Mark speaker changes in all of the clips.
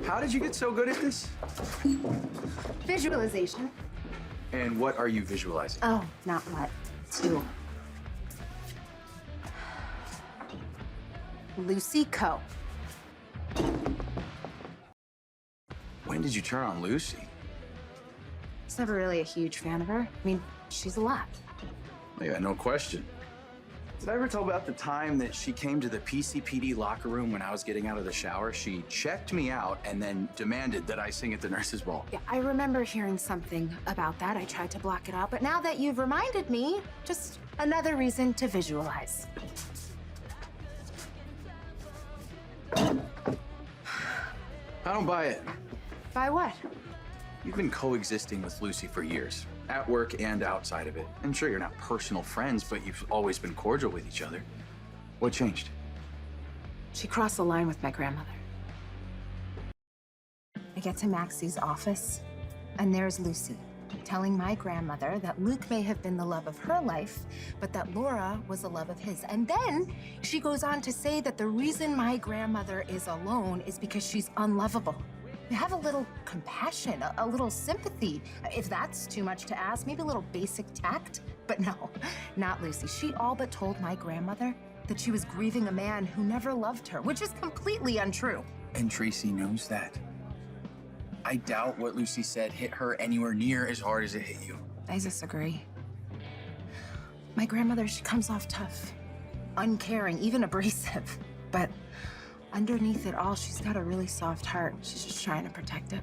Speaker 1: How did you get so good at this?
Speaker 2: Visualization.
Speaker 1: And what are you visualizing?
Speaker 2: Oh, not what. Two. Lucy Coe.
Speaker 1: When did you turn on Lucy?
Speaker 2: I was never really a huge fan of her. I mean, she's a lot.
Speaker 1: Yeah, no question. Did I ever tell about the time that she came to the PCPD locker room when I was getting out of the shower? She checked me out and then demanded that I sing at the nurses' ball.
Speaker 2: Yeah, I remember hearing something about that. I tried to block it out, but now that you've reminded me, just another reason to visualize.
Speaker 1: I don't buy it.
Speaker 2: By what?
Speaker 1: You've been coexisting with Lucy for years, at work and outside of it. I'm sure you're not personal friends, but you've always been cordial with each other. What changed?
Speaker 2: She crossed the line with my grandmother. I get to Maxie's office, and there's Lucy, telling my grandmother that Luke may have been the love of her life, but that Laura was the love of his. And then she goes on to say that the reason my grandmother is alone is because she's unlovable. Have a little compassion, a little sympathy. If that's too much to ask, maybe a little basic tact. But no, not Lucy. She all but told my grandmother that she was grieving a man who never loved her, which is completely untrue.
Speaker 1: And Tracy knows that. I doubt what Lucy said hit her anywhere near as hard as it hit you.
Speaker 2: I disagree. My grandmother, she comes off tough, uncaring, even abrasive. But underneath it all, she's got a really soft heart. She's just trying to protect it.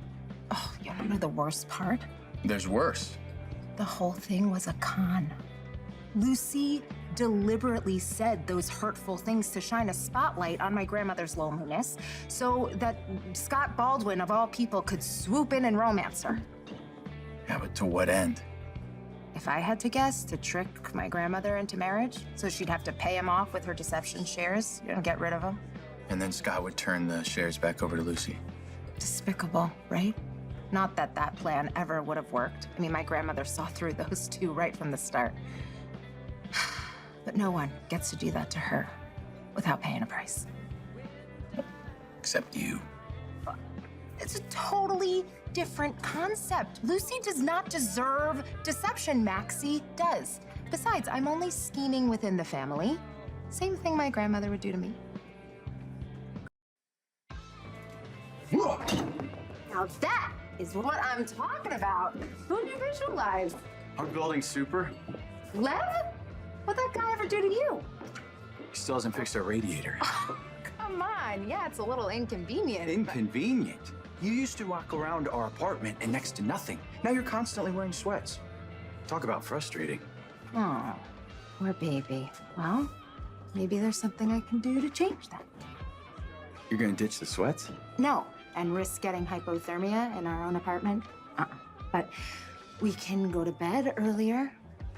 Speaker 2: Oh, you wanna know the worst part?
Speaker 1: There's worse.
Speaker 2: The whole thing was a con. Lucy deliberately said those hurtful things to shine a spotlight on my grandmother's loneliness so that Scott Baldwin, of all people, could swoop in and romance her.
Speaker 1: Yeah, but to what end?
Speaker 2: If I had to guess, to trick my grandmother into marriage so she'd have to pay him off with her deception shares and get rid of him.
Speaker 1: And then Scott would turn the shares back over to Lucy.
Speaker 2: Despicable, right? Not that that plan ever would have worked. I mean, my grandmother saw through those two right from the start. But no one gets to do that to her without paying a price.
Speaker 1: Except you.
Speaker 2: It's a totally different concept. Lucy does not deserve deception. Maxie does. Besides, I'm only scheming within the family. Same thing my grandmother would do to me. Now that is what I'm talking about. Who do you visualize?
Speaker 1: Our building's super.
Speaker 2: Lev? What'd that guy ever do to you?
Speaker 1: He still hasn't fixed our radiator.
Speaker 2: Come on, yeah, it's a little inconvenient.
Speaker 1: Inconvenient? You used to walk around our apartment in next to nothing. Now you're constantly wearing sweats. Talk about frustrating.
Speaker 2: Oh, poor baby. Well, maybe there's something I can do to change that.
Speaker 1: You're gonna ditch the sweats?
Speaker 2: No, and risk getting hypothermia in our own apartment. But we can go to bed earlier,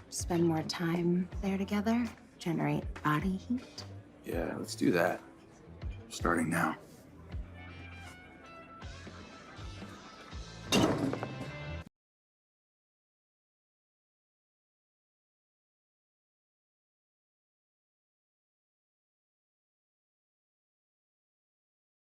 Speaker 2: spend more time there together, generate body heat.
Speaker 1: Yeah, let's do that. Starting now.